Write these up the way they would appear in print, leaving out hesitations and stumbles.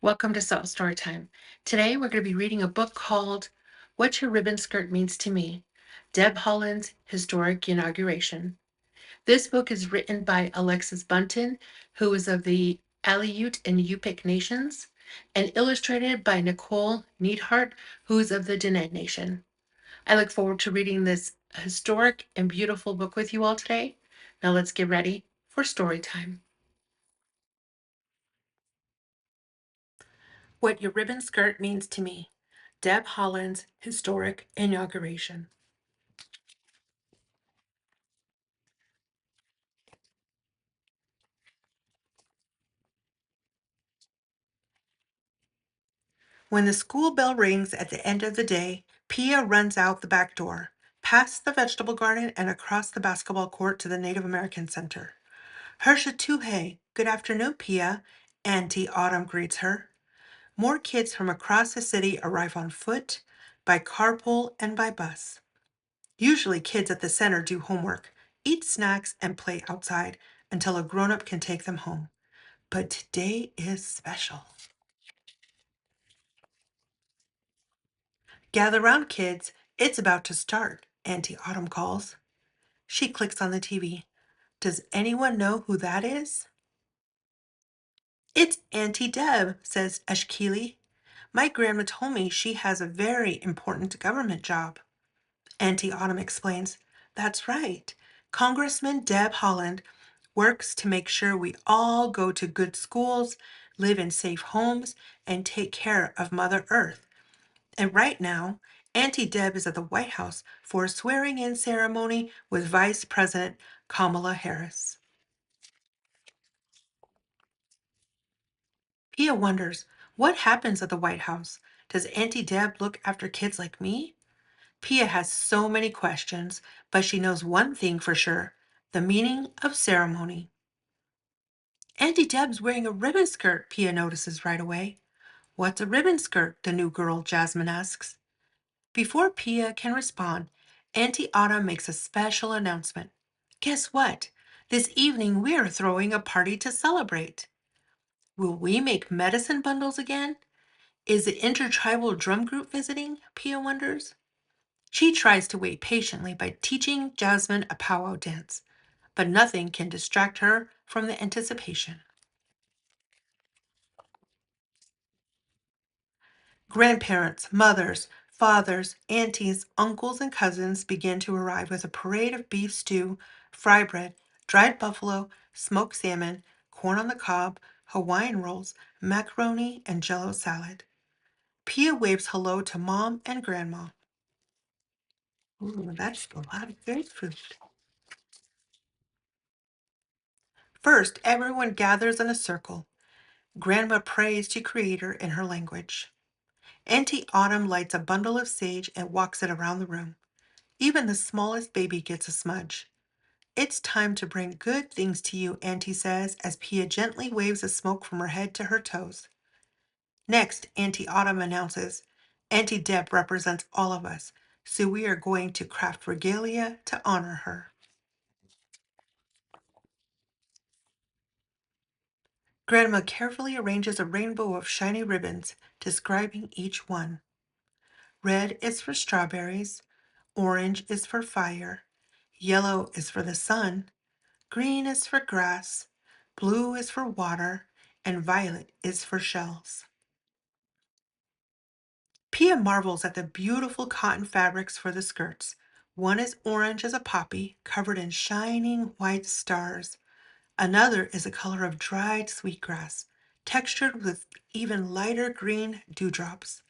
Welcome to Salt Story Time. Today we're going to be reading a book called What Your Ribbon Skirt Means to Me, Deb Haaland's Historic Inauguration. This book is written by Alexis Bunton, who is of the Aleut and Yupik nations, and illustrated by Nicole Neidhart, who is of the Diné nation. I look forward to reading this historic and beautiful book with you all today. Now let's get ready for story time. What Your Ribbon Skirt Means to Me, Deb Haaland's Historic Inauguration. When the school bell rings at the end of the day, Pia runs out the back door, past the vegetable garden and across the basketball court to the Native American Center. Hersha Tuhei, good afternoon, Pia, Auntie Autumn greets her. More kids from across the city arrive on foot, by carpool, and by bus. Usually kids at the center do homework, eat snacks, and play outside until a grown-up can take them home. But today is special. Gather round, kids. It's about to start, Auntie Autumn calls. She clicks on the TV. Does anyone know who that is? It's Auntie Deb, says Eshkili. My grandma told me she has a very important government job. Auntie Autumn explains, That's right. Congressman Deb Haaland works to make sure we all go to good schools, live in safe homes, and take care of Mother Earth. And right now, Auntie Deb is at the White House for a swearing-in ceremony with Vice President Kamala Harris. Pia wonders, what happens at the White House? Does Auntie Deb look after kids like me? Pia has so many questions, but she knows one thing for sure, the meaning of ceremony. Auntie Deb's wearing a ribbon skirt, Pia notices right away. What's a ribbon skirt? The new girl, Jasmine, asks. Before Pia can respond, Auntie Autumn makes a special announcement. Guess what? This evening we are throwing a party to celebrate. Will we make medicine bundles again? Is the intertribal drum group visiting? Pia wonders. She tries to wait patiently by teaching Jasmine a powwow dance, but nothing can distract her from the anticipation. Grandparents, mothers, fathers, aunties, uncles, and cousins begin to arrive with a parade of beef stew, fry bread, dried buffalo, smoked salmon, corn on the cob, Hawaiian rolls, macaroni, and jello salad. Pia waves hello to Mom and Grandma. Ooh, that's a lot of good food. First, everyone gathers in a circle. Grandma prays to Creator in her language. Auntie Autumn lights a bundle of sage and walks it around the room. Even the smallest baby gets a smudge. It's time to bring good things to you, Auntie says as Pia gently waves the smoke from her head to her toes. Next, Auntie Autumn announces, Auntie Deb represents all of us, so we are going to craft regalia to honor her. Grandma carefully arranges a rainbow of shiny ribbons, describing each one. Red is for strawberries, orange is for fire, yellow is for the sun, green is for grass, blue is for water, and violet is for shells. Pia marvels at the beautiful cotton fabrics for the skirts. One is orange as a poppy, covered in shining white stars. Another is the color of dried sweetgrass, textured with even lighter green dewdrops.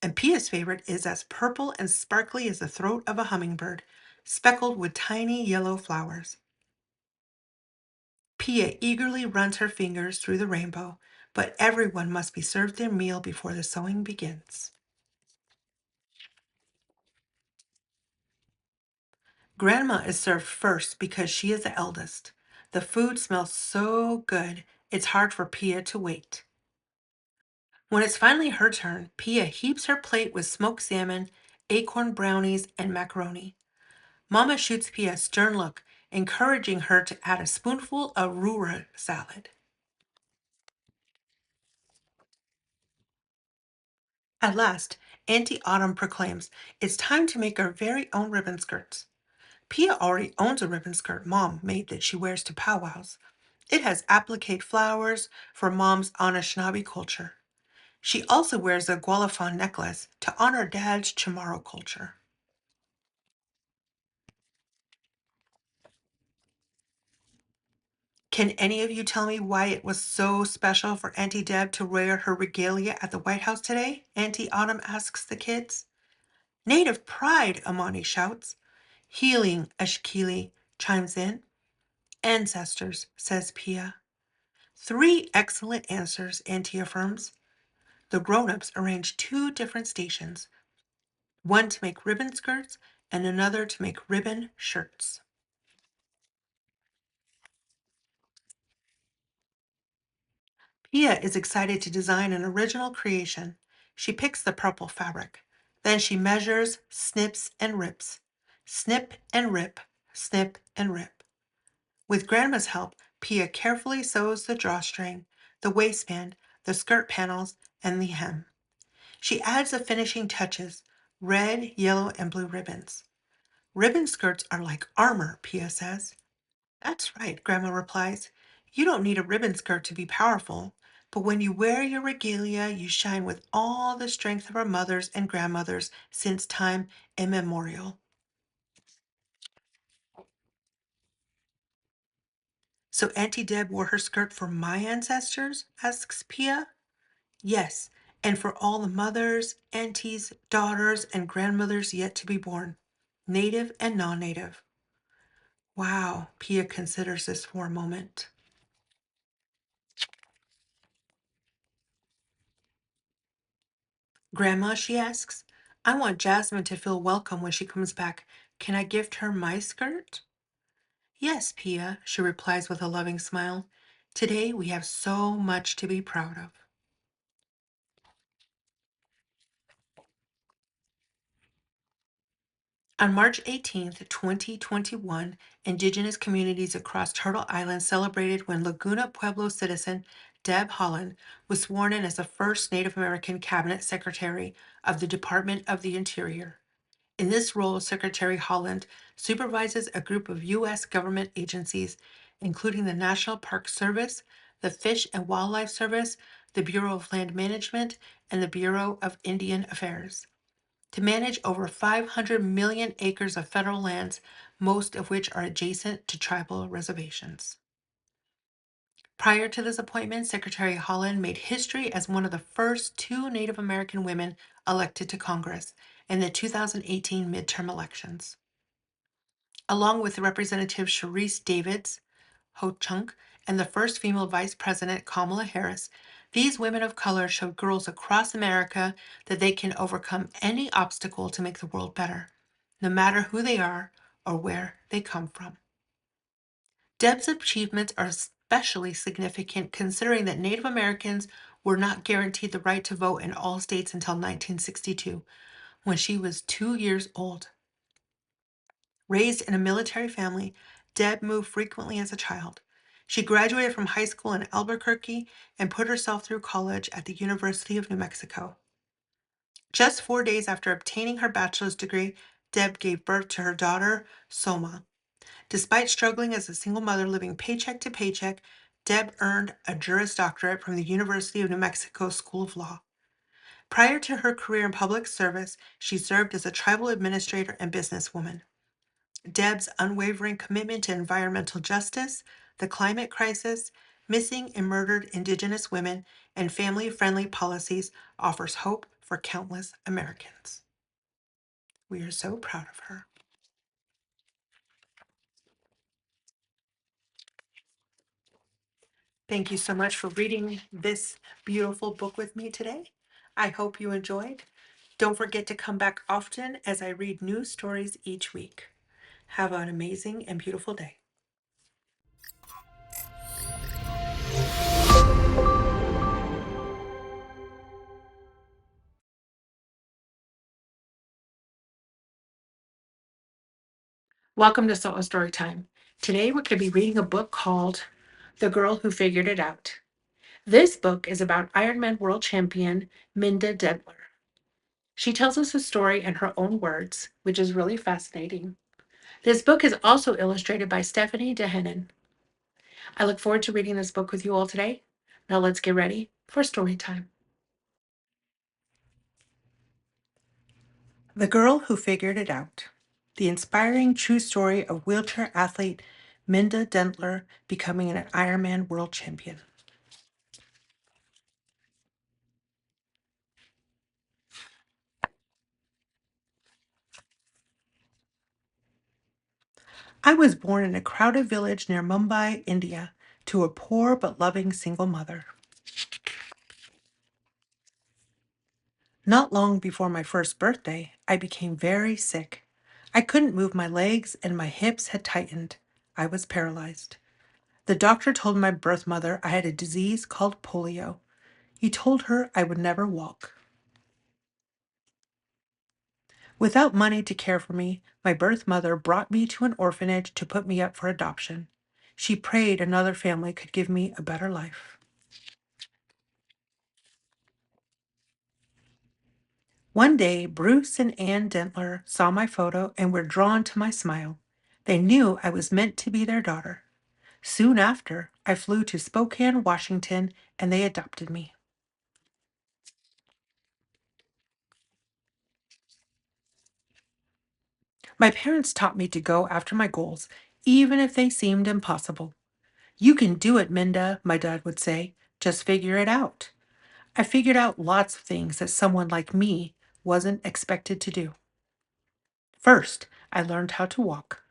And Pia's favorite is as purple and sparkly as the throat of a hummingbird, speckled with tiny yellow flowers. Pia eagerly runs her fingers through the rainbow, but everyone must be served their meal before the sewing begins. Grandma is served first because she is the eldest. The food smells so good, it's hard for Pia to wait. When it's finally her turn, Pia heaps her plate with smoked salmon, acorn brownies, and macaroni. Mama shoots Pia a stern look, encouraging her to add a spoonful of arugula salad. At last, Auntie Autumn proclaims it's time to make our very own ribbon skirts. Pia already owns a ribbon skirt Mom made that she wears to powwows. It has applique flowers for Mom's Anishinaabe culture. She also wears a gualafon necklace to honor Dad's Chamorro culture. Can any of you tell me why it was so special for Auntie Deb to wear her regalia at the White House today? Auntie Autumn asks the kids. Native pride, Amani shouts. Healing, Ashkili chimes in. Ancestors, says Pia. Three excellent answers, Auntie affirms. The grown-ups arranged two different stations, one to make ribbon skirts and another to make ribbon shirts. Pia is excited to design an original creation. She picks the purple fabric. Then she measures, snips, and rips. Snip and rip, snip and rip. With Grandma's help, Pia carefully sews the drawstring, the waistband, the skirt panels, and the hem. She adds the finishing touches, red, yellow, and blue ribbons. Ribbon skirts are like armor, Pia says. That's right, Grandma replies. You don't need a ribbon skirt to be powerful, but when you wear your regalia, you shine with all the strength of our mothers and grandmothers since time immemorial. So Auntie Deb wore her skirt for my ancestors? Asks Pia. Yes, and for all the mothers, aunties, daughters, and grandmothers yet to be born, native and non-native. Wow, Pia considers this for a moment. Grandma, she asks, I want Jasmine to feel welcome when she comes back. Can I gift her my skirt? Yes, Pia, she replies with a loving smile. Today we have so much to be proud of. On March 18th, 2021, Indigenous communities across Turtle Island celebrated when Laguna Pueblo citizen Deb Holland was sworn in as the first Native American Cabinet Secretary of the Department of the Interior. In this role, Secretary Holland supervises a group of U.S. government agencies, including the National Park Service, the Fish and Wildlife Service, the Bureau of Land Management, and the Bureau of Indian Affairs, to manage over 500 million acres of federal lands, most of which are adjacent to tribal reservations. Prior to this appointment, Secretary Holland made history as one of the first two Native American women elected to Congress in the 2018 midterm elections. Along with Representative Sharice Davids, Ho-Chunk, and the first female Vice President Kamala Harris, these women of color showed girls across America that they can overcome any obstacle to make the world better, no matter who they are or where they come from. Deb's achievements are especially significant considering that Native Americans were not guaranteed the right to vote in all states until 1962, when she was 2 years old. Raised in a military family, Deb moved frequently as a child. She graduated from high school in Albuquerque and put herself through college at the University of New Mexico. Just 4 days after obtaining her bachelor's degree, Deb gave birth to her daughter, Soma. Despite struggling as a single mother living paycheck to paycheck, Deb earned a Juris Doctorate from the University of New Mexico School of Law. Prior to her career in public service, she served as a tribal administrator and businesswoman. Deb's unwavering commitment to environmental justice, the climate crisis, missing and murdered Indigenous women, and family-friendly policies offers hope for countless Americans. We are so proud of her. Thank you so much for reading this beautiful book with me today. I hope you enjoyed. Don't forget to come back often as I read new stories each week. Have an amazing and beautiful day. Welcome to Solo Story Time. Today we're going to be reading a book called The Girl Who Figured It Out. This book is about Ironman world champion Minda Dedler. She tells us a story in her own words, which is really fascinating. This book is also illustrated by Stephanie Dehennen. I look forward to reading this book with you all today. Now let's get ready for story time. The Girl Who Figured It Out. The inspiring true story of wheelchair athlete Minda Dentler becoming an Ironman world champion. I was born in a crowded village near Mumbai, India, to a poor but loving single mother. Not long before my first birthday, I became very sick. I couldn't move my legs and my hips had tightened. I was paralyzed. The doctor told my birth mother I had a disease called polio. He told her I would never walk. Without money to care for me, my birth mother brought me to an orphanage to put me up for adoption. She prayed another family could give me a better life. One day, Bruce and Ann Dentler saw my photo and were drawn to my smile. They knew I was meant to be their daughter. Soon after, I flew to Spokane, Washington, and they adopted me. My parents taught me to go after my goals, even if they seemed impossible. You can do it, Minda, my dad would say. Just figure it out. I figured out lots of things that someone like me wasn't expected to do. First, I learned how to walk.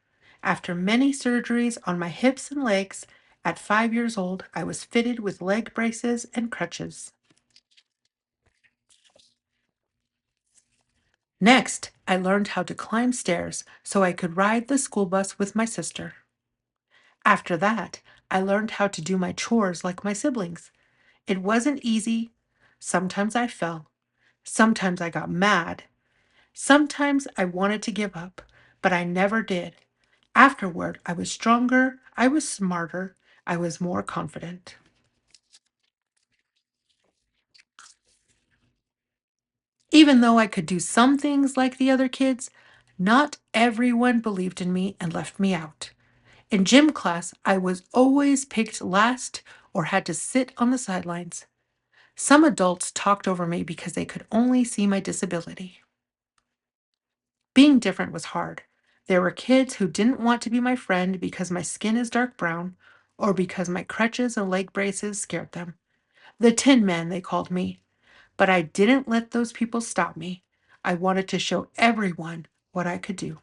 After many surgeries on my hips and legs, at 5 years old, I was fitted with leg braces and crutches. Next, I learned how to climb stairs so I could ride the school bus with my sister. After that, I learned how to do my chores like my siblings. It wasn't easy. Sometimes I fell. Sometimes I got mad. Sometimes I wanted to give up, but I never did. Afterward, I was stronger, I was smarter, I was more confident. Even though I could do some things like the other kids, not everyone believed in me and left me out. In gym class, I was always picked last or had to sit on the sidelines. Some adults talked over me because they could only see my disability. Being different was hard. There were kids who didn't want to be my friend because my skin is dark brown or because my crutches and leg braces scared them. The Tin Man, they called me. But I didn't let those people stop me. I wanted to show everyone what I could do.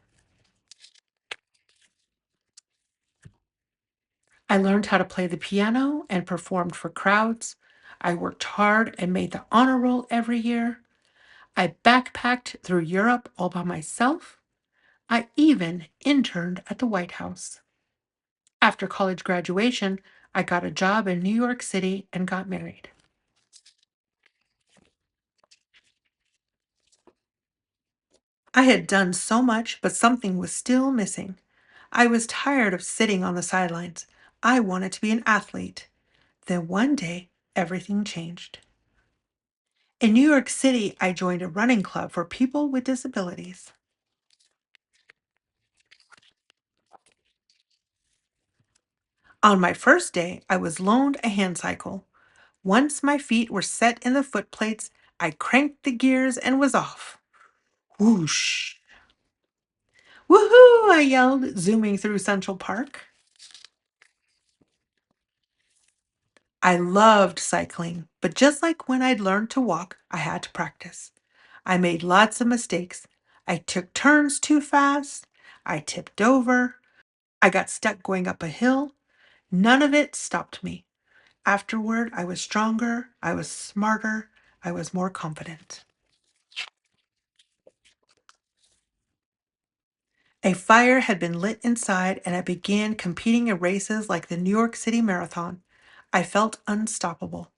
I learned how to play the piano and performed for crowds. I worked hard and made the honor roll every year. I backpacked through Europe all by myself. I even interned at the White House. After college graduation, I got a job in New York City and got married. I had done so much, but something was still missing. I was tired of sitting on the sidelines. I wanted to be an athlete. Then one day, everything changed. In New York City, I joined a running club for people with disabilities. On my first day, I was loaned a hand cycle. Once my feet were set in the foot plates, I cranked the gears and was off. Whoosh! Woohoo! I yelled, zooming through Central Park. I loved cycling, but just like when I'd learned to walk, I had to practice. I made lots of mistakes. I took turns too fast. I tipped over. I got stuck going up a hill. None of it stopped me. Afterward, I was stronger. I was smarter. I was more confident. A fire had been lit inside, and I began competing in races like the New York City Marathon. I felt unstoppable.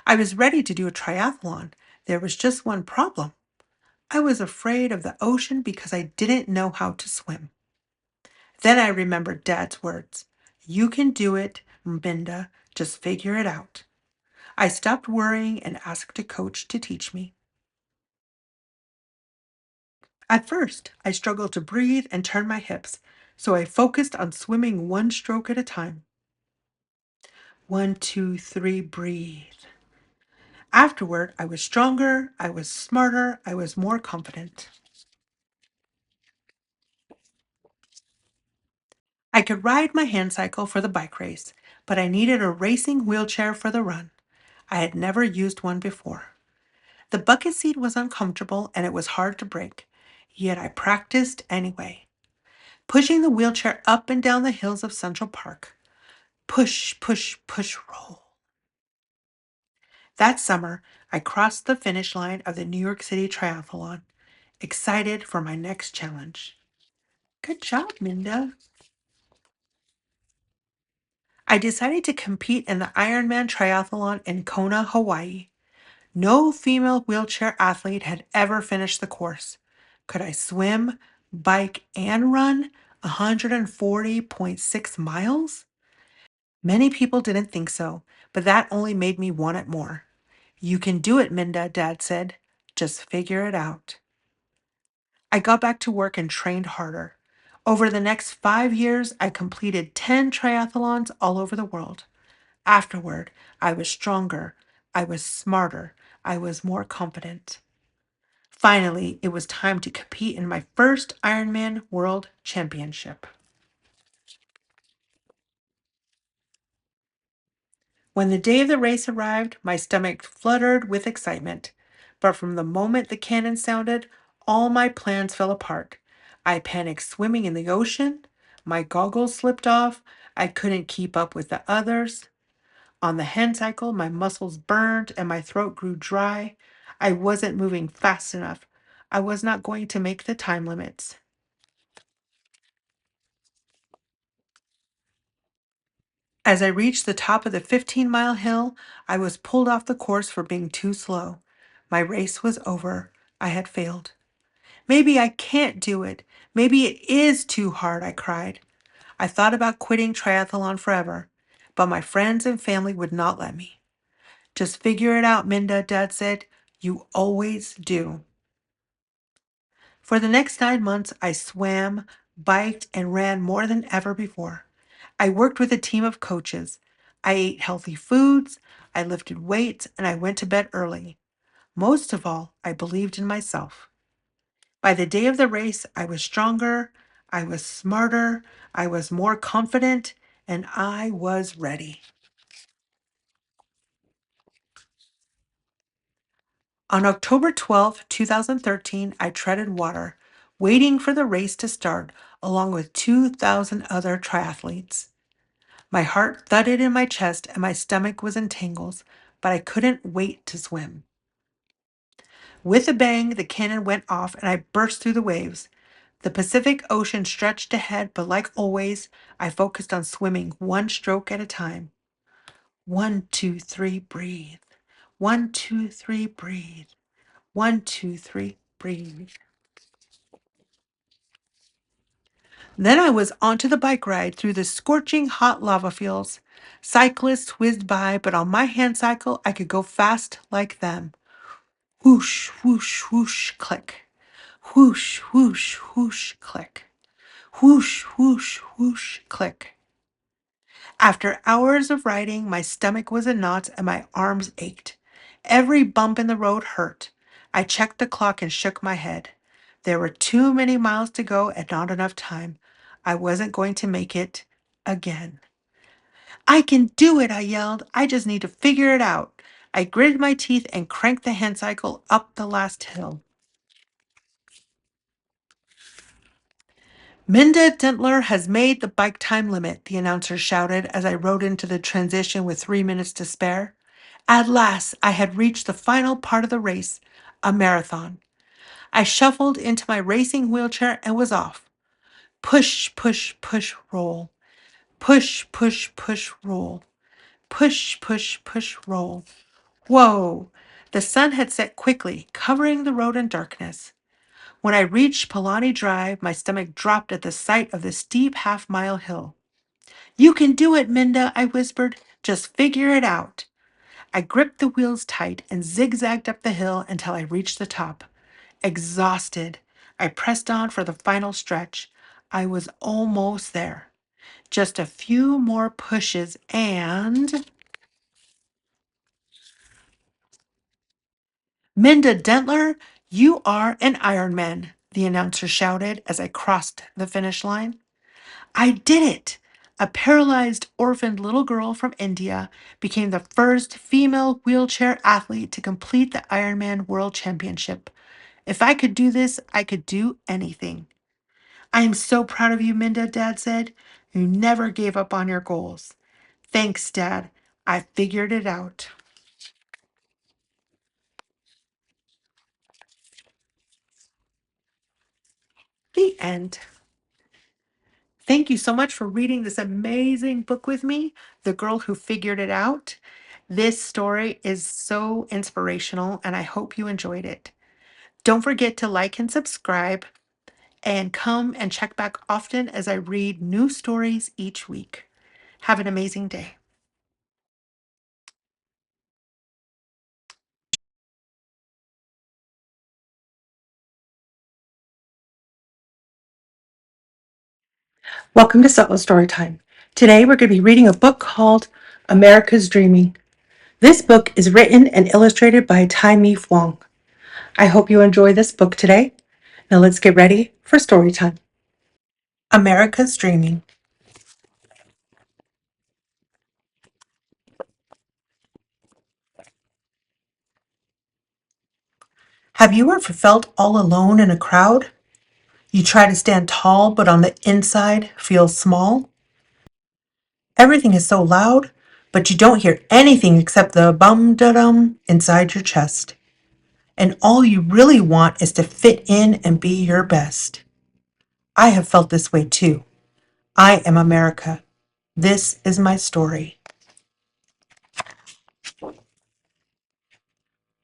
I was ready to do a triathlon. There was just one problem. I was afraid of the ocean because I didn't know how to swim. Then I remembered Dad's words. You can do it, Minda. Just figure it out. I stopped worrying and asked a coach to teach me. At first, I struggled to breathe and turn my hips, so I focused on swimming one stroke at a time. 1, 2, 3, breathe. Afterward, I was stronger, I was smarter, I was more confident. I could ride my hand cycle for the bike race, but I needed a racing wheelchair for the run. I had never used one before. The bucket seat was uncomfortable and it was hard to break, yet I practiced anyway, pushing the wheelchair up and down the hills of Central Park. Push, push, push, roll. That summer, I crossed the finish line of the New York City Triathlon, excited for my next challenge. Good job, Minda. I decided to compete in the Ironman Triathlon in Kona, Hawaii. No female wheelchair athlete had ever finished the course. Could I swim, bike, and run 140.6 miles? Many people didn't think so, but that only made me want it more. You can do it, Minda, Dad said. Just figure it out. I got back to work and trained harder. Over the next 5 years, I completed 10 triathlons all over the world. Afterward, I was stronger, I was smarter, I was more confident. Finally, it was time to compete in my first Ironman World Championship. When the day of the race arrived, my stomach fluttered with excitement. But from the moment the cannon sounded, all my plans fell apart. I panicked swimming in the ocean. My goggles slipped off. I couldn't keep up with the others. On the hand cycle, my muscles burned and my throat grew dry. I wasn't moving fast enough. I was not going to make the time limits. As I reached the top of the 15-mile hill, I was pulled off the course for being too slow. My race was over. I had failed. Maybe I can't do it. Maybe it is too hard, I cried. I thought about quitting triathlon forever, but my friends and family would not let me. Just figure it out, Minda, Dad said. You always do. For the next 9 months, I swam, biked, and ran more than ever before. I worked with a team of coaches. I ate healthy foods, I lifted weights, and I went to bed early. Most of all, I believed in myself. By the day of the race, I was stronger, I was smarter, I was more confident, and I was ready. On October 12, 2013, I treaded water, waiting for the race to start along with 2,000 other triathletes. My heart thudded in my chest and my stomach was in tangles, but I couldn't wait to swim. With a bang, the cannon went off and I burst through the waves. The Pacific Ocean stretched ahead, but like always, I focused on swimming one stroke at a time. 1, 2, 3, breathe. 1, 2, 3, breathe. 1, 2, 3, breathe. Then I was onto the bike ride through the scorching hot lava fields. Cyclists whizzed by, but on my hand cycle, I could go fast like them. Whoosh, whoosh, whoosh, click. Whoosh, whoosh, whoosh, click. Whoosh, whoosh, whoosh, click. After hours of riding, my stomach was in knots and my arms ached. Every bump in the road hurt. I checked the clock and shook my head. There were too many miles to go and not enough time. I wasn't going to make it again. I can do it, I yelled. I just need to figure it out. I gritted my teeth and cranked the hand cycle up the last hill. Minda Dentler has made the bike time limit, the announcer shouted as I rode into the transition with 3 minutes to spare. At last, I had reached the final part of the race, a marathon. I shuffled into my racing wheelchair and was off. Push, push, push, roll. Push, push, push, roll. Push, push, push, roll. Whoa! The sun had set quickly, covering the road in darkness. When I reached Palani Drive, my stomach dropped at the sight of the steep half-mile hill. You can do it, Minda, I whispered. Just figure it out. I gripped the wheels tight and zigzagged up the hill until I reached the top. Exhausted, I pressed on for the final stretch. I was almost there. Just a few more pushes and Minda Dentler, you are an Ironman, the announcer shouted as I crossed the finish line. I did it! A paralyzed, orphaned little girl from India became the first female wheelchair athlete to complete the Ironman World Championship. If I could do this, I could do anything. I am so proud of you, Minda, Dad said. You never gave up on your goals. Thanks, Dad. I figured it out. The end. Thank you so much for reading this amazing book with me, The Girl Who Figured It Out. This story is so inspirational, and I hope you enjoyed it. Don't forget to like and subscribe, and come and check back often as I read new stories each week. Have an amazing day. Welcome to Solo Storytime. Today we're going to be reading a book called America's Dreaming. This book is written and illustrated by Tai Mi Fwang. I hope you enjoy this book today. Now let's get ready for story time. America's Dreaming. Have you ever felt all alone in a crowd? You try to stand tall, but on the inside feel small? Everything is so loud, but you don't hear anything except the bum-da-dum inside your chest. And all you really want is to fit in and be your best. I have felt this way too. I am America. This is my story.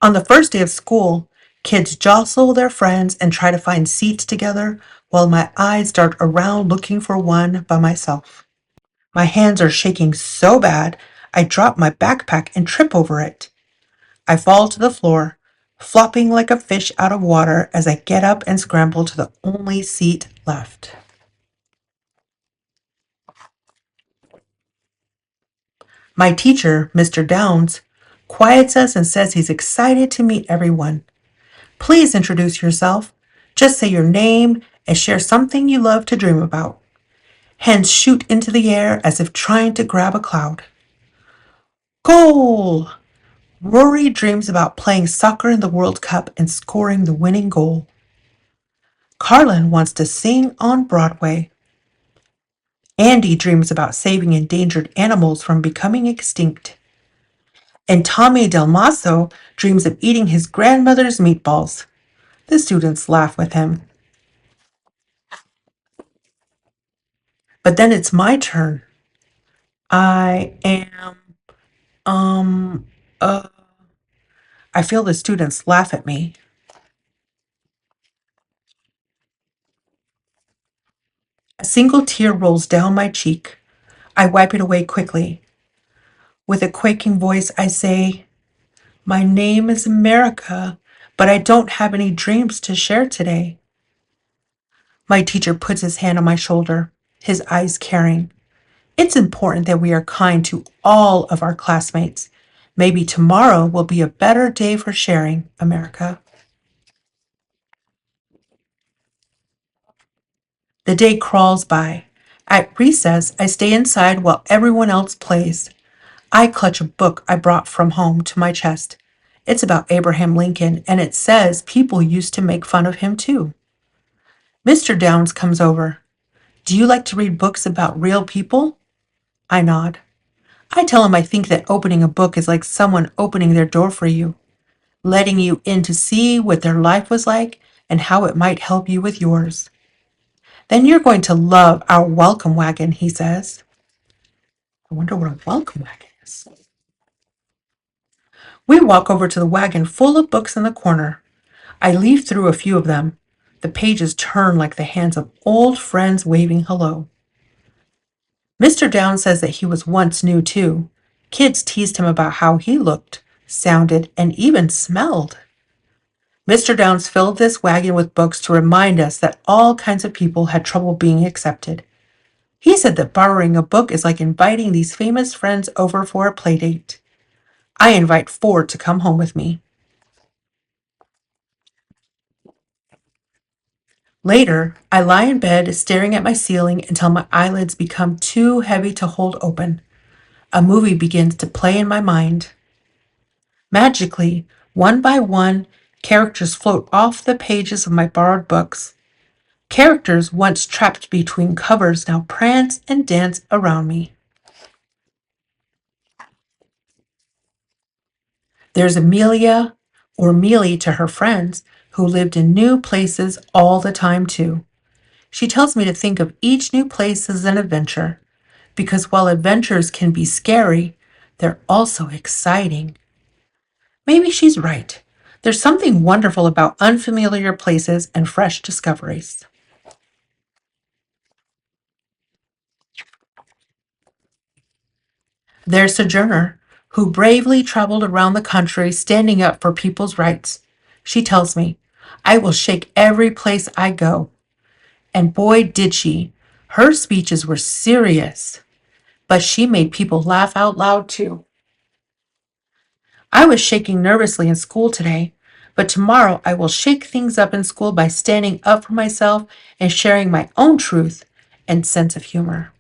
On the first day of school, kids jostle their friends and try to find seats together while my eyes dart around looking for one by myself. My hands are shaking so bad, I drop my backpack and trip over it. I fall to the floor, flopping like a fish out of water as I get up and scramble to the only seat left. My teacher, Mr. Downs, quiets us and says he's excited to meet everyone. Please introduce yourself. Just say your name and share something you love to dream about. Hands shoot into the air as if trying to grab a cloud. Goal! Rory dreams about playing soccer in the World Cup and scoring the winning goal. Carlin wants to sing on Broadway. Andy dreams about saving endangered animals from becoming extinct. And Tommy Del Maso dreams of eating his grandmother's meatballs. The students laugh with him. But then it's my turn. I am, um, uh, I feel the students laugh at me. A single tear rolls down my cheek. I wipe it away quickly. With a quaking voice, I say, my name is America, but I don't have any dreams to share today. My teacher puts his hand on my shoulder, his eyes caring. It's important that we are kind to all of our classmates. Maybe tomorrow will be a better day for sharing, America. The day crawls by. At recess, I stay inside while everyone else plays. I clutch a book I brought from home to my chest. It's about Abraham Lincoln, and it says people used to make fun of him too. Mr. Downs comes over. Do you like to read books about real people? I nod. I tell him I think that opening a book is like someone opening their door for you, letting you in to see what their life was like and how it might help you with yours. Then you're going to love our welcome wagon, he says. I wonder what a welcome wagon is. We walk over to the wagon full of books in the corner. I leaf through a few of them. The pages turn like the hands of old friends waving hello. Mr. Downs says that he was once new too. Kids teased him about how he looked, sounded, and even smelled. Mr. Downs filled this wagon with books to remind us that all kinds of people had trouble being accepted. He said that borrowing a book is like inviting these famous friends over for a play date. I invite 4 to come home with me. Later, I lie in bed staring at my ceiling until my eyelids become too heavy to hold open. A movie begins to play in my mind. Magically, one by one, characters float off the pages of my borrowed books. Characters once trapped between covers now prance and dance around me. There's Amelia, or Mealy to her friends, who lived in new places all the time too. She tells me to think of each new place as an adventure, because while adventures can be scary, they're also exciting. Maybe she's right. There's something wonderful about unfamiliar places and fresh discoveries. There's Sojourner, who bravely traveled around the country standing up for people's rights. She tells me, I will shake every place I go. And boy, did she. Her speeches were serious, but she made people laugh out loud too. I was shaking nervously in school today, but tomorrow I will shake things up in school by standing up for myself and sharing my own truth and sense of humor.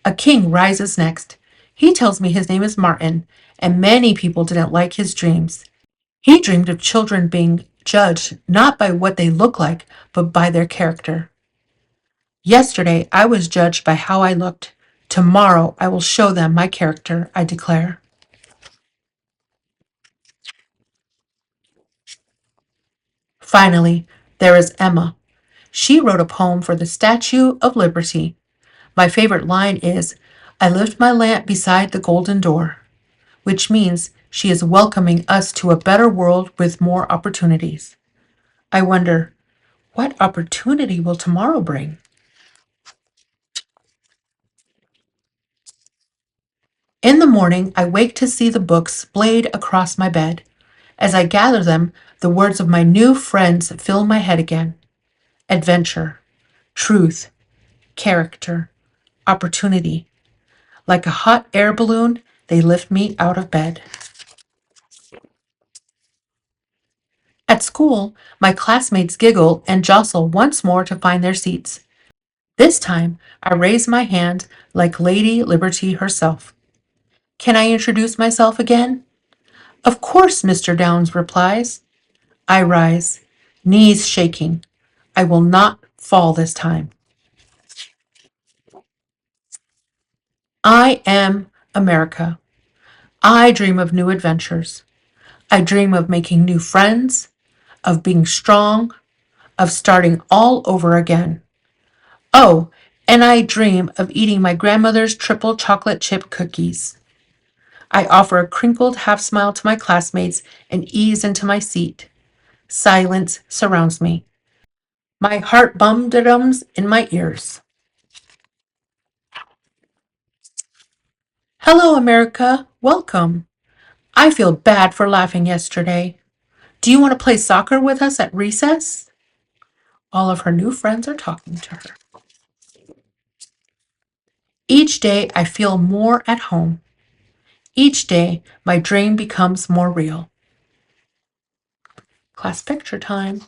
A king rises next. He tells me his name is Martin, and many people didn't like his dreams. He dreamed of children being judged not by what they look like, but by their character. Yesterday I was judged by how I looked. Tomorrow I will show them my character, I declare. Finally, there is Emma. She wrote a poem for the Statue of Liberty. My favorite line is, I lift my lamp beside the golden door, which means she is welcoming us to a better world with more opportunities. I wonder, what opportunity will tomorrow bring? In the morning, I wake to see the books splayed across my bed. As I gather them, the words of my new friends fill my head again. Adventure, truth, character, opportunity. Like a hot air balloon, they lift me out of bed. At school, my classmates giggle and jostle once more to find their seats. This time, I raise my hand like Lady Liberty herself. Can I introduce myself again? Of course, Mr. Downs replies. I rise, knees shaking. I will not fall this time. I am America. I dream of new adventures. I dream of making new friends, of being strong, of starting all over again. Oh, and I dream of eating my grandmother's triple chocolate chip cookies. I offer a crinkled half smile to my classmates and ease into my seat. Silence surrounds me. My heart bum-da-dums in my ears. Hello, America. Welcome. I feel bad for laughing yesterday. Do you want to play soccer with us at recess? All of her new friends are talking to her. Each day I feel more at home. Each day my dream becomes more real. Class picture time.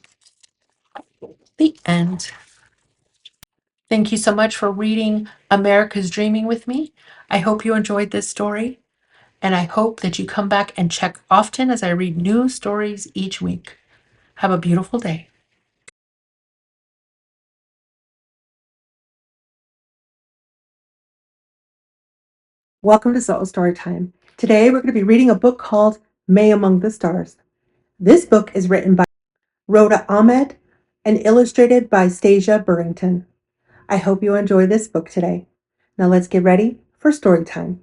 The end. Thank you so much for reading America's Dreaming with me. I hope you enjoyed this story, and I hope that you come back and check often as I read new stories each week. Have a beautiful day. Welcome to Soul Story Time. Today we're going to be reading a book called May Among the Stars. This book is written by Rhoda Ahmed and illustrated by Stasia Burrington. I hope you enjoy this book today. Now let's get ready for story time.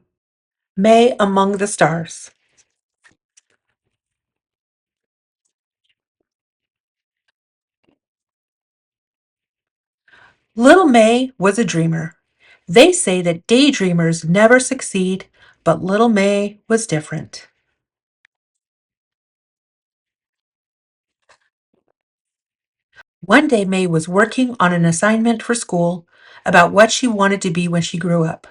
May Among the Stars. Little May was a dreamer. They say that daydreamers never succeed, But little May was different. One day, May was working on an assignment for school about what she wanted to be when she grew up.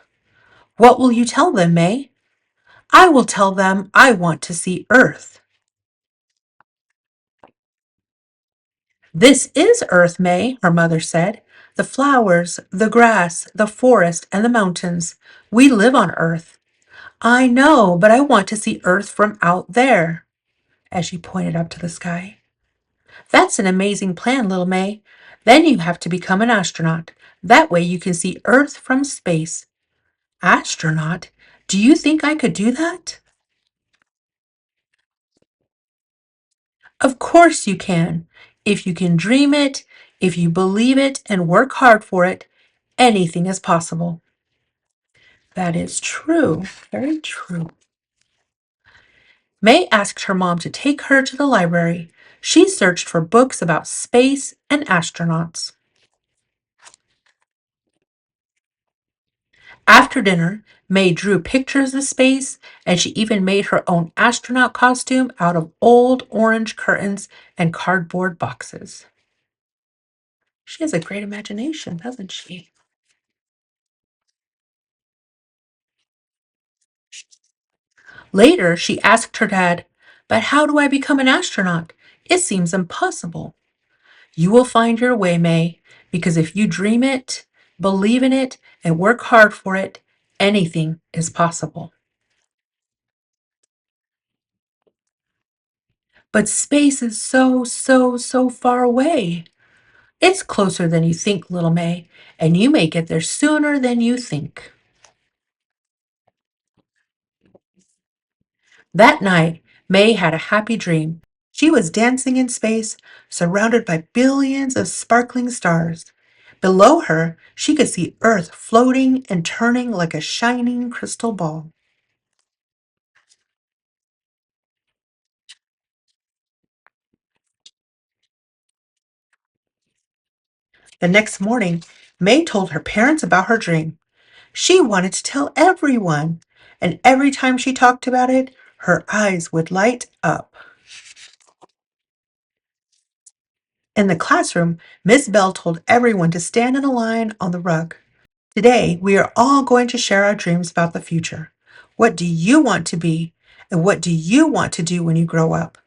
What will you tell them, May? I will tell them I want to see Earth. This is Earth, May, her mother said. The flowers, the grass, the forest, and the mountains. We live on Earth. I know, but I want to see Earth from out there, as she pointed up to the sky. That's an amazing plan, little May. Then you have to become an astronaut. That way you can see Earth from space. Astronaut? Do you think I could do that? Of course you can. If you can dream it, if you believe it and work hard for it, anything is possible. That is true. Very true. May asked her mom to take her to the library. She searched for books about space and astronauts. After dinner, May drew pictures of space and she even made her own astronaut costume out of old orange curtains and cardboard boxes. She has a great imagination, doesn't she? Later, she asked her dad, "But how do I become an astronaut? It seems impossible." You will find your way, May, because if you dream it, believe in it, and work hard for it, anything is possible. But space is so far away. It's closer than you think, little May, and you may get there sooner than you think. That night, May had a happy dream. She was dancing in space, surrounded by billions of sparkling stars. Below her, she could see Earth floating and turning like a shining crystal ball. The next morning, May told her parents about her dream. She wanted to tell everyone, and every time she talked about it, her eyes would light up. In the classroom, Miss Bell told everyone to stand in a line on the rug. Today, we are all going to share our dreams about the future. What do you want to be? And what do you want to do when you grow up?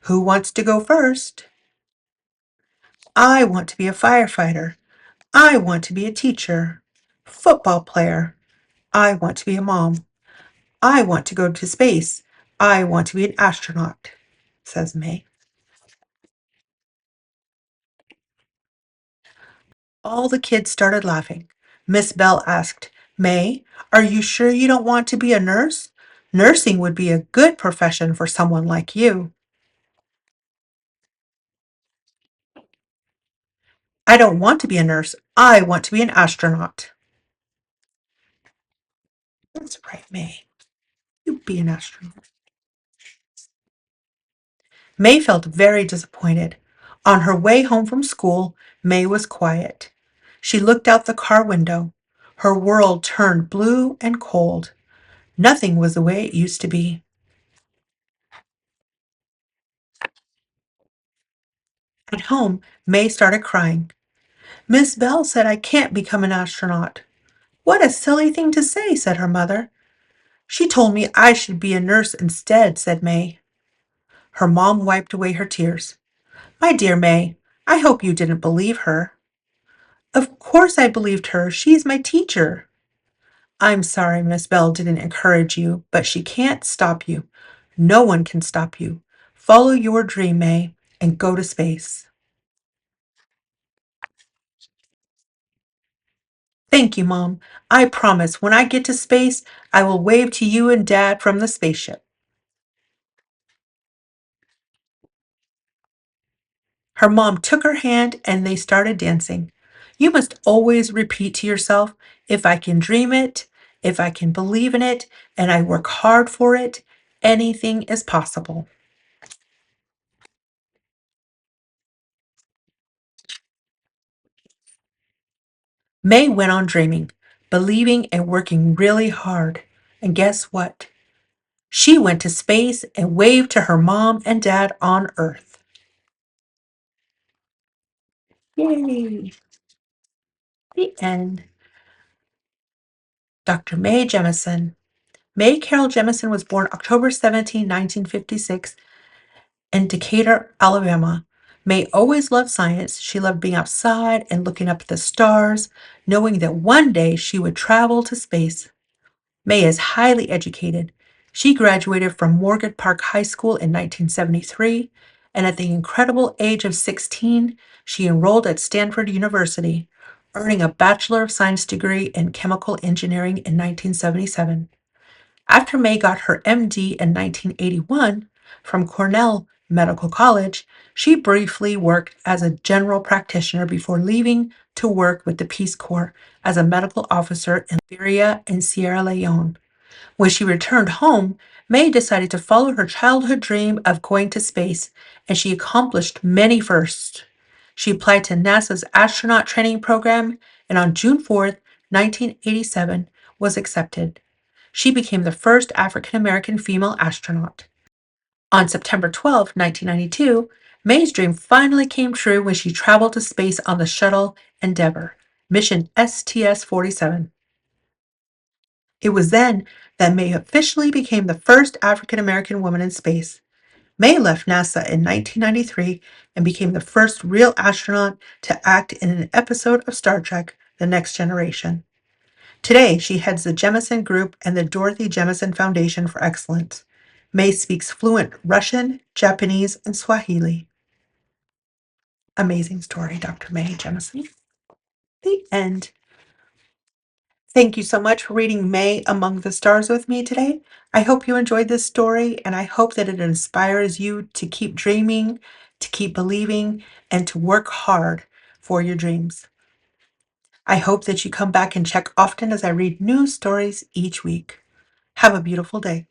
Who wants to go first? I want to be a firefighter. I want to be a teacher. Football player. I want to be a mom. I want to go to space. I want to be an astronaut, says May. All the kids started laughing. Miss Bell asked, May, are you sure you don't want to be a nurse? Nursing would be a good profession for someone like you. I don't want to be a nurse. I want to be an astronaut. That's right, May. You be an astronaut. May felt very disappointed. On her way home from school, May was quiet. She looked out the car window. Her world turned blue and cold. Nothing was the way it used to be. At home, May started crying. Miss Bell said I can't become an astronaut. What a silly thing to say, said her mother. She told me I should be a nurse instead, said May. Her mom wiped away her tears. My dear May, I hope you didn't believe her. Of course I believed her. She's my teacher. I'm sorry Miss Bell didn't encourage you, but she can't stop you. No one can stop you. Follow your dream, May, and go to space. Thank you, Mom. I promise when I get to space, I will wave to you and Dad from the spaceship. Her mom took her hand and they started dancing. You must always repeat to yourself, if I can dream it, if I can believe in it, and I work hard for it, anything is possible. May went on dreaming, believing and working really hard. And guess what? She went to space and waved to her mom and dad on Earth. Yay! The end. Dr. Mae Jemison. Mae Carol Jemison was born October 17, 1956, in Decatur, Alabama. Mae always loved science. She loved being outside and looking up at the stars, knowing that one day she would travel to space. Mae is highly educated. She graduated from Morgan Park High School in 1973, and at the incredible age of 16, she enrolled at Stanford University, earning a Bachelor of Science degree in chemical engineering in 1977. After May got her MD in 1981 from Cornell Medical College, she briefly worked as a general practitioner before leaving to work with the Peace Corps as a medical officer in Liberia and Sierra Leone. When she returned home, May decided to follow her childhood dream of going to space, and she accomplished many firsts. She applied to NASA's astronaut training program and on June 4th, 1987, was accepted. She became the first African American female astronaut. On September 12, 1992, May's dream finally came true when she traveled to space on the shuttle Endeavour, mission STS 47. It was then that May officially became the first African American woman in space. May left NASA in 1993 and became the first real astronaut to act in an episode of Star Trek: The Next Generation. Today, she heads the Jemison Group and the Dorothy Jemison Foundation for Excellence. May speaks fluent Russian, Japanese, and Swahili. Amazing story, Dr. May Jemison. The end. Thank you so much for reading May Among the Stars with me today. I hope you enjoyed this story, and I hope that it inspires you to keep dreaming, to keep believing, and to work hard for your dreams. I hope that you come back and check often as I read new stories each week. Have a beautiful day.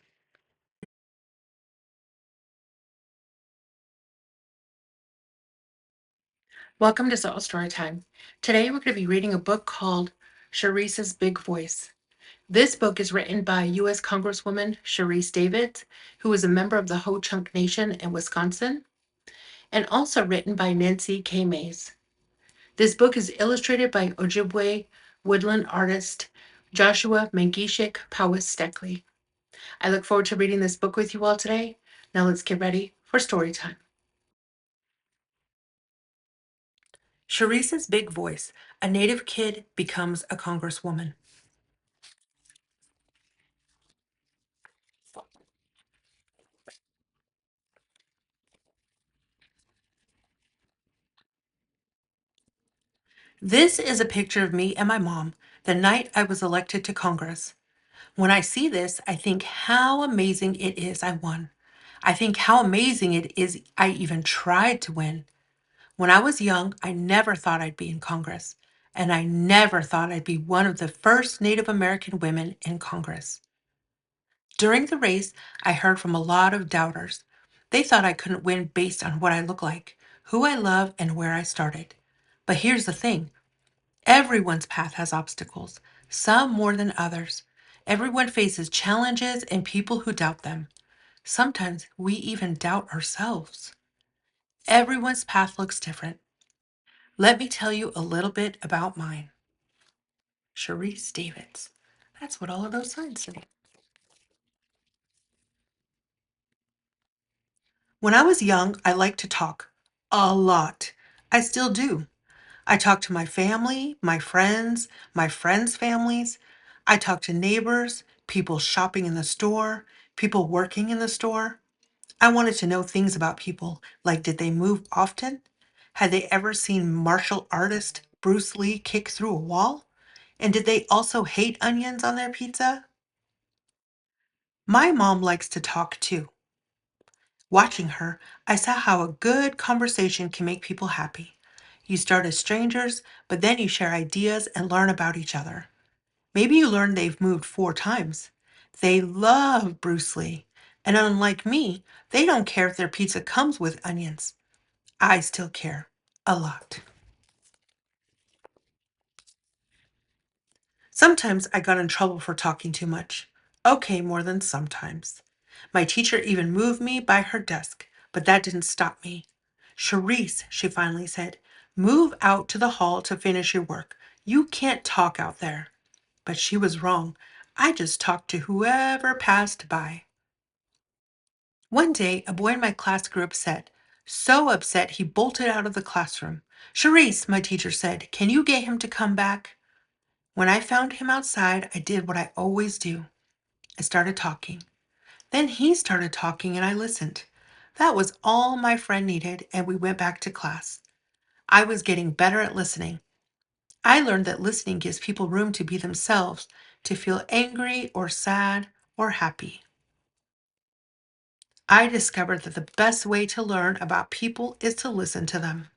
Welcome to Soul Story Time. Today we're going to be reading a book called Sharice's Big Voice. This book is written by U.S. Congresswoman Sharice Davids, who is a member of the Ho-Chunk Nation in Wisconsin, and also written by Nancy K. Mays. This book is illustrated by Ojibwe woodland artist Joshua Mangishik Powis Steckley. I look forward to reading this book with you all today. Now let's get ready for story time. Sharice's Big Voice. A Native Kid Becomes a Congresswoman. This is a picture of me and my mom the night I was elected to Congress. When I see this, I think how amazing it is I won. I think how amazing it is I even tried to win. When I was young, I never thought I'd be in Congress, and I never thought I'd be one of the first Native American women in Congress. During the race, I heard from a lot of doubters. They thought I couldn't win based on what I look like, who I love, and where I started. But here's the thing. Everyone's path has obstacles, some more than others. Everyone faces challenges and people who doubt them. Sometimes we even doubt ourselves. Everyone's path looks different. Let me tell you a little bit about mine. Sharice Davids. That's what all of those signs say. When I was young, I liked to talk. A lot. I still do. I talk to my family, my friends' families. I talk to neighbors, people shopping in the store, people working in the store. I wanted to know things about people, like did they move often? Had they ever seen martial artist Bruce Lee kick through a wall? And did they also hate onions on their pizza? My mom likes to talk too. Watching her, I saw how a good conversation can make people happy. You start as strangers, but then you share ideas and learn about each other. Maybe you learn they've moved 4 times. They love Bruce Lee. And unlike me, they don't care if their pizza comes with onions. I still care. A lot. Sometimes I got in trouble for talking too much. Okay, more than sometimes. My teacher even moved me by her desk, but that didn't stop me. Sharice, she finally said, move out to the hall to finish your work. You can't talk out there. But she was wrong. I just talked to whoever passed by. One day, a boy in my class grew upset. So upset he bolted out of the classroom. Sharice, my teacher said, can you get him to come back? When I found him outside, I did what I always do. I started talking. Then he started talking and I listened. That was all my friend needed, and we went back to class. I was getting better at listening. I learned that listening gives people room to be themselves, to feel angry or sad or happy. I discovered that the best way to learn about people is to listen to them.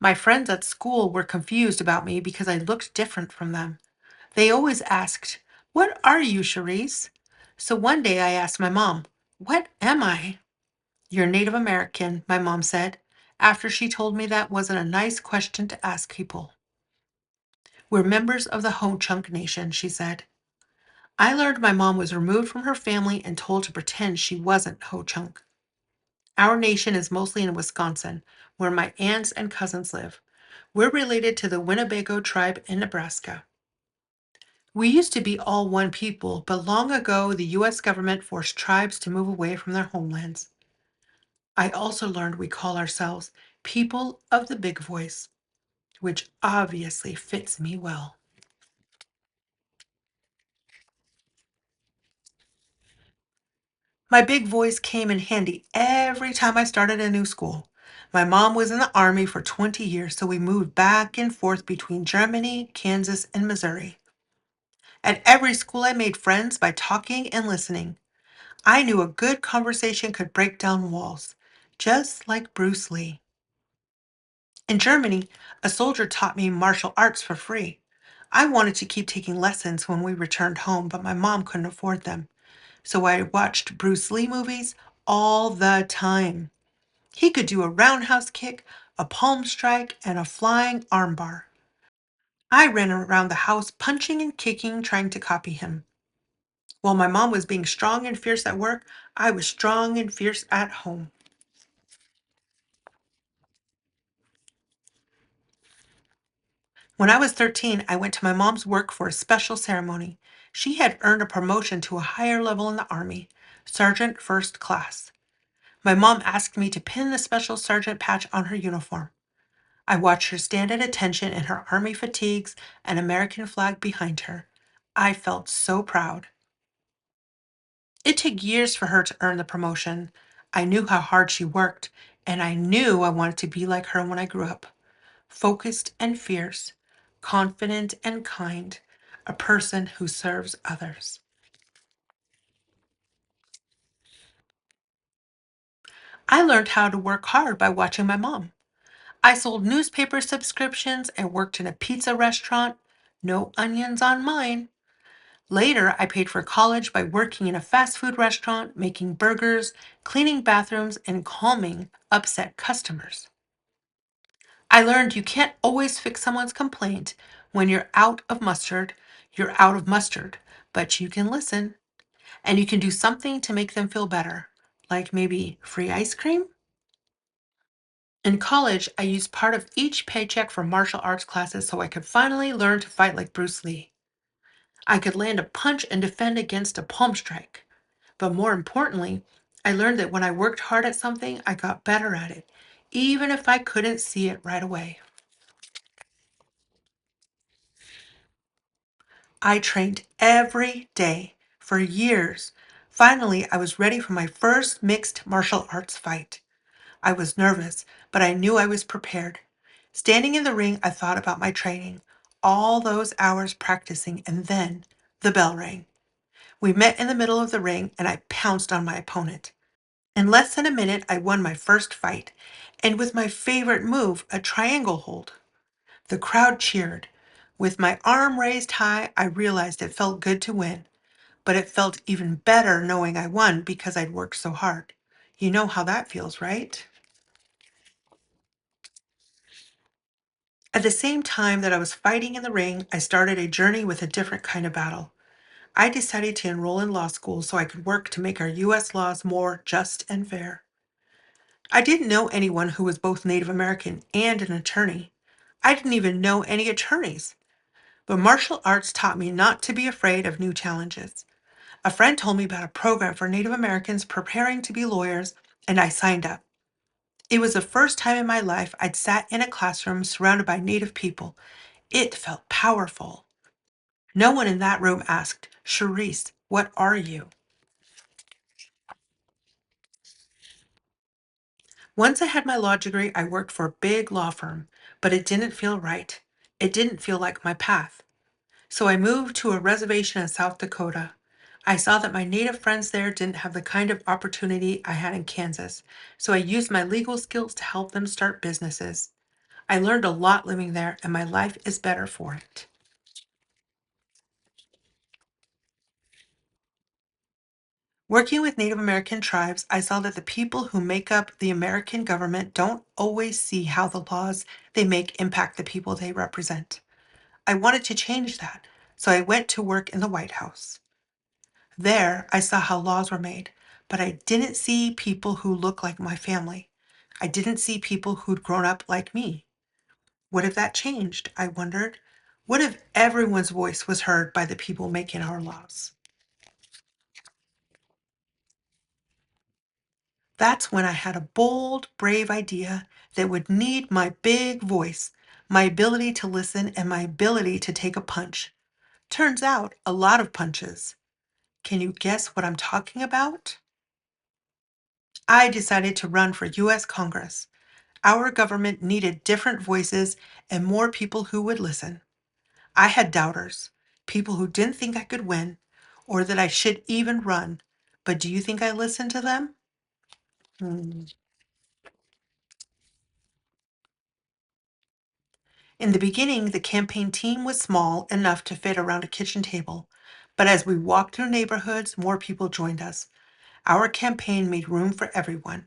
My friends at school were confused about me because I looked different from them. They always asked, what are you, Sharice? So one day I asked my mom, what am I? You're Native American, my mom said, after she told me that wasn't a nice question to ask people. We're members of the Ho-Chunk Nation, she said. I learned my mom was removed from her family and told to pretend she wasn't Ho-Chunk. Our nation is mostly in Wisconsin, where my aunts and cousins live. We're related to the Winnebago tribe in Nebraska. We used to be all one people, but long ago the U.S. government forced tribes to move away from their homelands. I also learned we call ourselves people of the big voice, which obviously fits me well. My big voice came in handy every time I started a new school. My mom was in the Army for 20 years, so we moved back and forth between Germany, Kansas, and Missouri. At every school, I made friends by talking and listening. I knew a good conversation could break down walls, just like Bruce Lee. In Germany, a soldier taught me martial arts for free. I wanted to keep taking lessons when we returned home, but my mom couldn't afford them. So I watched Bruce Lee movies all the time. He could do a roundhouse kick, a palm strike, and a flying armbar. I ran around the house punching and kicking, trying to copy him. While my mom was being strong and fierce at work, I was strong and fierce at home. When I was 13, I went to my mom's work for a special ceremony. She had earned a promotion to a higher level in the Army, Sergeant First Class. My mom asked me to pin the special sergeant patch on her uniform. I watched her stand at attention in her Army fatigues and American flag behind her. I felt so proud. It took years for her to earn the promotion. I knew how hard she worked, and I knew I wanted to be like her when I grew up. Focused and fierce, confident and kind, a person who serves others. I learned how to work hard by watching my mom. I sold newspaper subscriptions and worked in a pizza restaurant. No onions on mine. Later, I paid for college by working in a fast food restaurant, making burgers, cleaning bathrooms, and calming upset customers. I learned you can't always fix someone's complaint. When you're out of mustard, but you can listen and you can do something to make them feel better, like maybe free ice cream. In college, I used part of each paycheck for martial arts classes so I could finally learn to fight like Bruce Lee. I could land a punch and defend against a palm strike. But more importantly, I learned that when I worked hard at something, I got better at it, even if I couldn't see it right away. I trained every day for years. Finally, I was ready for my first mixed martial arts fight. I was nervous, but I knew I was prepared. Standing in the ring, I thought about my training, all those hours practicing, and then the bell rang. We met in the middle of the ring, and I pounced on my opponent. In less than a minute, I won my first fight, and with my favorite move, a triangle hold. The crowd cheered. With my arm raised high, I realized it felt good to win, but it felt even better knowing I won because I'd worked so hard. You know how that feels, right? At the same time that I was fighting in the ring, I started a journey with a different kind of battle. I decided to enroll in law school so I could work to make our U.S. laws more just and fair. I didn't know anyone who was both Native American and an attorney. I didn't even know any attorneys. But martial arts taught me not to be afraid of new challenges. A friend told me about a program for Native Americans preparing to be lawyers, and I signed up. It was the first time in my life I'd sat in a classroom surrounded by Native people. It felt powerful. No one in that room asked, "Sharice, what are you?" Once I had my law degree, I worked for a big law firm, but it didn't feel right. It didn't feel like my path. So I moved to a reservation in South Dakota. I saw that my Native friends there didn't have the kind of opportunity I had in Kansas, so I used my legal skills to help them start businesses. I learned a lot living there, and my life is better for it. Working with Native American tribes, I saw that the people who make up the American government don't always see how the laws they make impact the people they represent. I wanted to change that, so I went to work in the White House. There, I saw how laws were made, but I didn't see people who look like my family. I didn't see people who'd grown up like me. What if that changed? I wondered. What if everyone's voice was heard by the people making our laws? That's when I had a bold, brave idea that would need my big voice, my ability to listen, and my ability to take a punch. Turns out, a lot of punches. Can you guess what I'm talking about? I decided to run for U.S. Congress. Our government needed different voices and more people who would listen. I had doubters, people who didn't think I could win or that I should even run. But do you think I listened to them? Hmm. In the beginning, the campaign team was small enough to fit around a kitchen table. But as we walked through neighborhoods, more people joined us. Our campaign made room for everyone.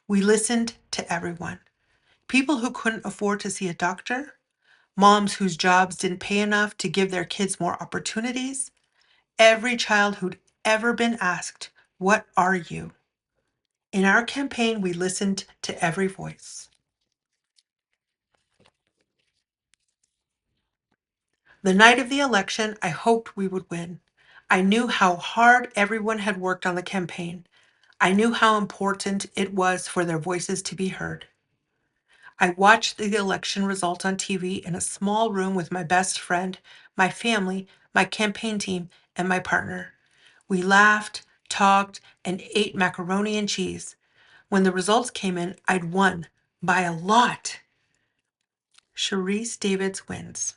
We listened to everyone. People who couldn't afford to see a doctor, moms whose jobs didn't pay enough to give their kids more opportunities, every child who'd ever been asked, "What are you?" In our campaign, we listened to every voice. The night of the election, I hoped we would win. I knew how hard everyone had worked on the campaign. I knew how important it was for their voices to be heard. I watched the election results on TV in a small room with my best friend, my family, my campaign team, and my partner. We laughed, talked, and ate macaroni and cheese. When the results came in, I'd won by a lot. Sharice Davids wins.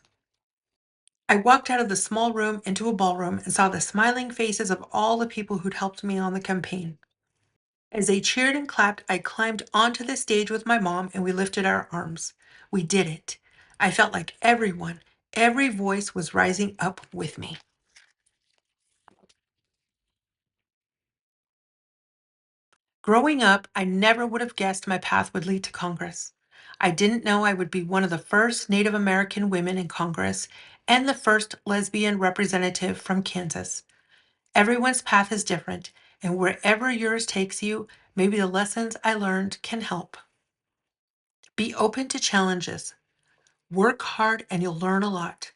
I walked out of the small room into a ballroom and saw the smiling faces of all the people who'd helped me on the campaign. As they cheered and clapped, I climbed onto the stage with my mom and we lifted our arms. We did it. I felt like everyone, every voice was rising up with me. Growing up, I never would have guessed my path would lead to Congress. I didn't know I would be one of the first Native American women in Congress and the first lesbian representative from Kansas. Everyone's path is different, and wherever yours takes you, maybe the lessons I learned can help. Be open to challenges. Work hard and you'll learn a lot.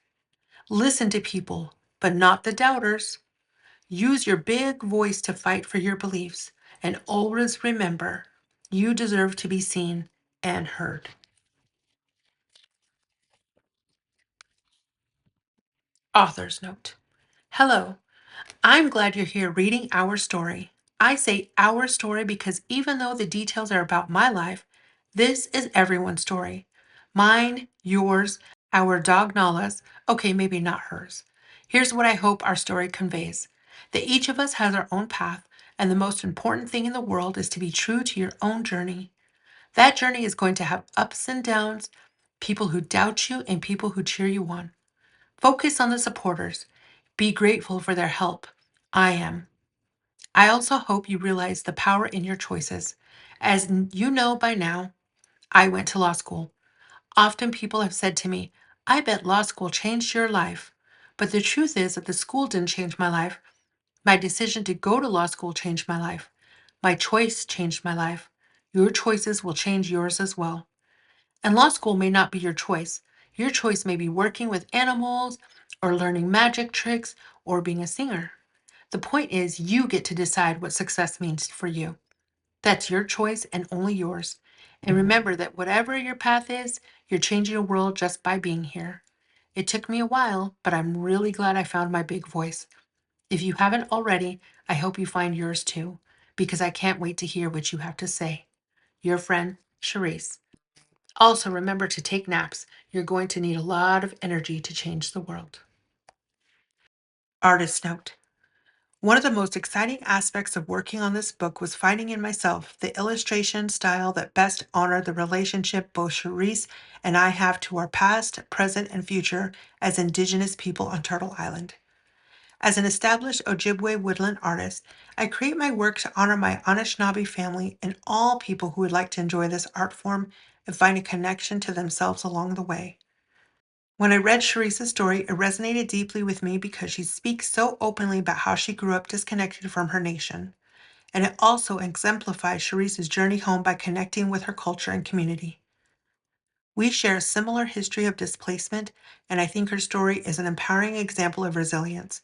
Listen to people, but not the doubters. Use your big voice to fight for your beliefs. And always remember, you deserve to be seen and heard. Author's note. Hello, I'm glad you're here reading our story. I say our story because even though the details are about my life, this is everyone's story. Mine, yours, our dog Nala's, okay, maybe not hers. Here's what I hope our story conveys that each of us has our own path, and the most important thing in the world is to be true to your own journey. That journey is going to have ups and downs, people who doubt you, and people who cheer you on. Focus on the supporters. Be grateful for their help. I am. I also hope you realize the power in your choices. As you know by now, I went to law school. Often people have said to me, I bet law school changed your life. But the truth is that the school didn't change my life. My decision to go to law school changed my life. My choice changed my life. Your choices will change yours as well. And law school may not be your choice. Your choice may be working with animals, or learning magic tricks, or being a singer. The point is, you get to decide what success means for you. That's your choice and only yours. And remember that whatever your path is, you're changing the world just by being here. It took me a while, but I'm really glad I found my big voice. If you haven't already, I hope you find yours too, because I can't wait to hear what you have to say. Your friend, Sharice. Also, remember to take naps. You're going to need a lot of energy to change the world. Artist note. One of the most exciting aspects of working on this book was finding in myself the illustration style that best honored the relationship both Sharice and I have to our past, present, and future as Indigenous people on Turtle Island. As an established Ojibwe woodland artist, I create my work to honor my Anishinaabe family and all people who would like to enjoy this art form and find a connection to themselves along the way. When I read Sharice's story, it resonated deeply with me because she speaks so openly about how she grew up disconnected from her nation. And it also exemplifies Sharice's journey home by connecting with her culture and community. We share a similar history of displacement, and I think her story is an empowering example of resilience.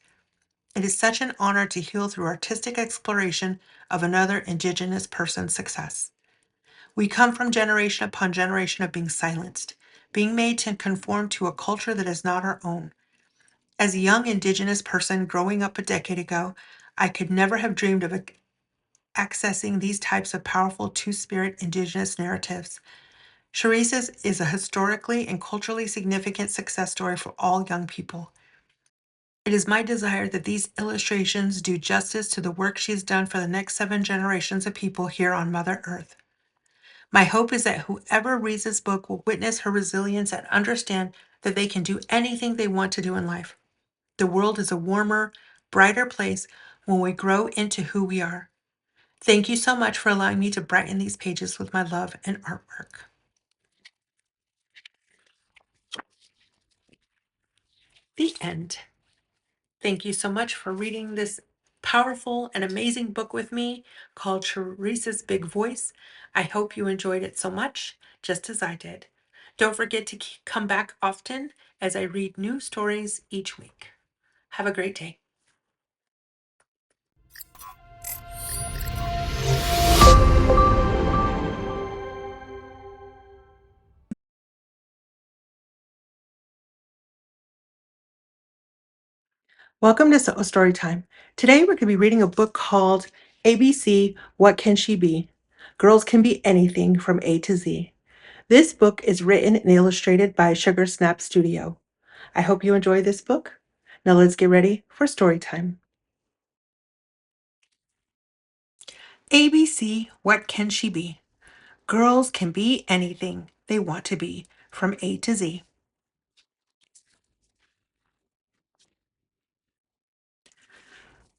It is such an honor to heal through artistic exploration of another Indigenous person's success. We come from generation upon generation of being silenced, being made to conform to a culture that is not our own. As a young Indigenous person growing up a decade ago, I could never have dreamed of accessing these types of powerful two-spirit Indigenous narratives. Sharice's is a historically and culturally significant success story for all young people. It is my desire that these illustrations do justice to the work she has done for the next 7 generations of people here on Mother Earth. My hope is that whoever reads this book will witness her resilience and understand that they can do anything they want to do in life. The world is a warmer, brighter place when we grow into who we are. Thank you so much for allowing me to brighten these pages with my love and artwork. The end. Thank you so much for reading this powerful and amazing book with me called Sharice's Big Voice. I hope you enjoyed it so much, just as I did. Don't forget to come back often as I read new stories each week. Have a great day. Welcome to Story Time. Today we're going to be reading a book called ABC, What Can She Be? Girls Can Be Anything from A to Z. This book is written and illustrated by Sugar Snap Studio. I hope you enjoy this book. Now let's get ready for story time. ABC, What Can She Be? Girls can be anything they want to be from A to Z.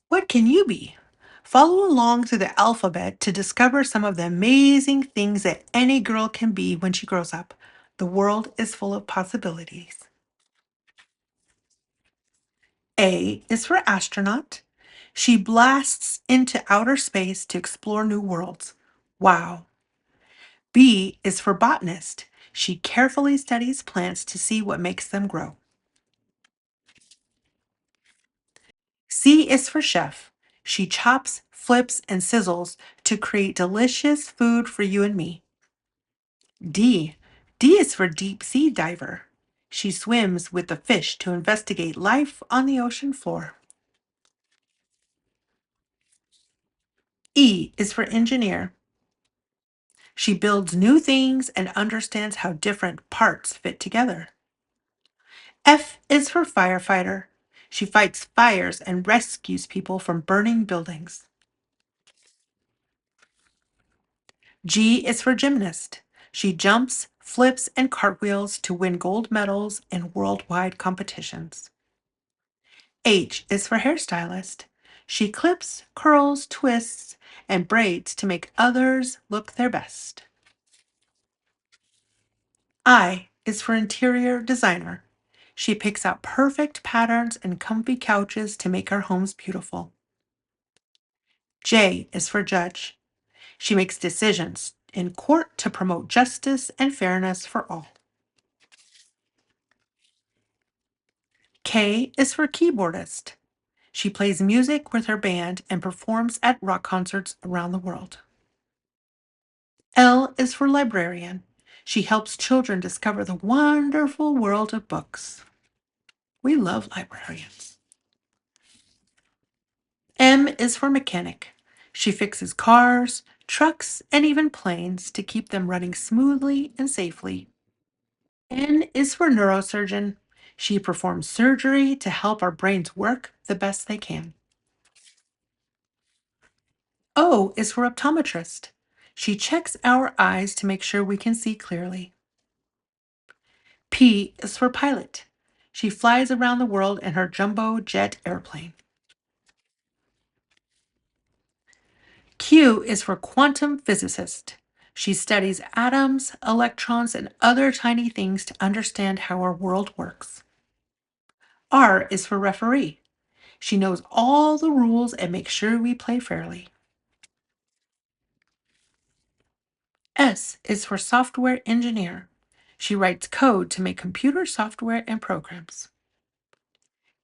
What can you be? Follow along through the alphabet to discover some of the amazing things that any girl can be when she grows up. The world is full of possibilities. A is for astronaut. She blasts into outer space to explore new worlds. Wow. B is for botanist. She carefully studies plants to see what makes them grow. C is for chef. She chops, flips, and sizzles to create delicious food for you and me. D. D is for deep sea diver. She swims with the fish to investigate life on the ocean floor. E is for engineer. She builds new things and understands how different parts fit together. F is for firefighter. She fights fires and rescues people from burning buildings. G is for gymnast. She jumps, flips, and cartwheels to win gold medals in worldwide competitions. H is for hairstylist. She clips, curls, twists, and braids to make others look their best. I is for interior designer. She picks out perfect patterns and comfy couches to make our homes beautiful. J is for judge. She makes decisions in court to promote justice and fairness for all. K is for keyboardist. She plays music with her band and performs at rock concerts around the world. L is for librarian. She helps children discover the wonderful world of books. We love librarians. M is for mechanic. She fixes cars, trucks, and even planes to keep them running smoothly and safely. N is for neurosurgeon. She performs surgery to help our brains work the best they can. O is for optometrist. She checks our eyes to make sure we can see clearly. P is for pilot. She flies around the world in her jumbo jet airplane. Q is for quantum physicist. She studies atoms, electrons, and other tiny things to understand how our world works. R is for referee. She knows all the rules and makes sure we play fairly. S is for software engineer. She writes code to make computer software and programs.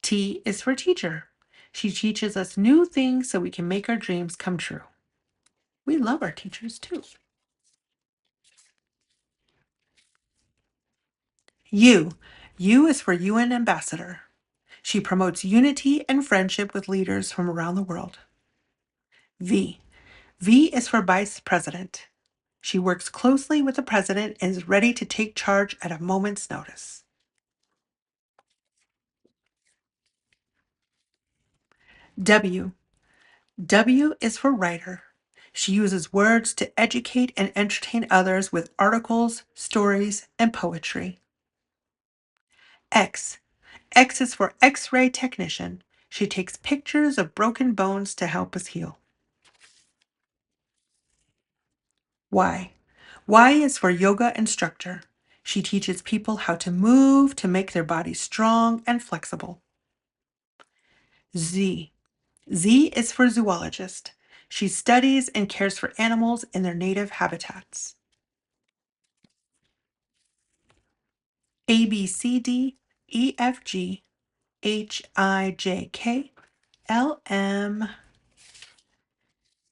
T is for teacher. She teaches us new things so we can make our dreams come true. We love our teachers too. U. U is for UN ambassador. She promotes unity and friendship with leaders from around the world. V. V is for vice president. She works closely with the president and is ready to take charge at a moment's notice. W. W is for writer. She uses words to educate and entertain others with articles, stories, and poetry. X. X is for X-ray technician. She takes pictures of broken bones to help us heal. Y. Y is for yoga instructor. She teaches people how to move to make their bodies strong and flexible. Z. Z is for zoologist. She studies and cares for animals in their native habitats. A, B, C, D, E, F, G, H, I, J, K, L, M,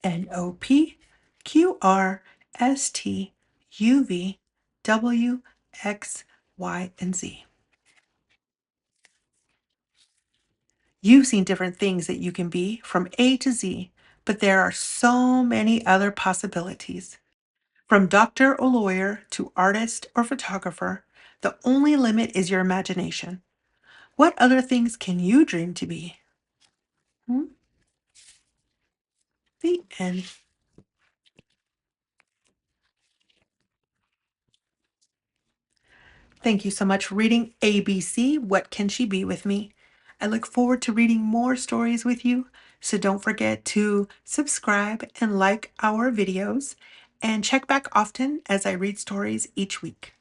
N, O, P, Q, R, S, T, U, V, W, X, Y, and Z. You've seen different things that you can be from A to Z, but there are so many other possibilities. From doctor or lawyer to artist or photographer, the only limit is your imagination. What other things can you dream to be? Hmm? The end. Thank you so much for reading ABC, What Can She Be with me? I look forward to reading more stories with you, so don't forget to subscribe and like our videos and check back often as I read stories each week.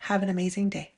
Have an amazing day.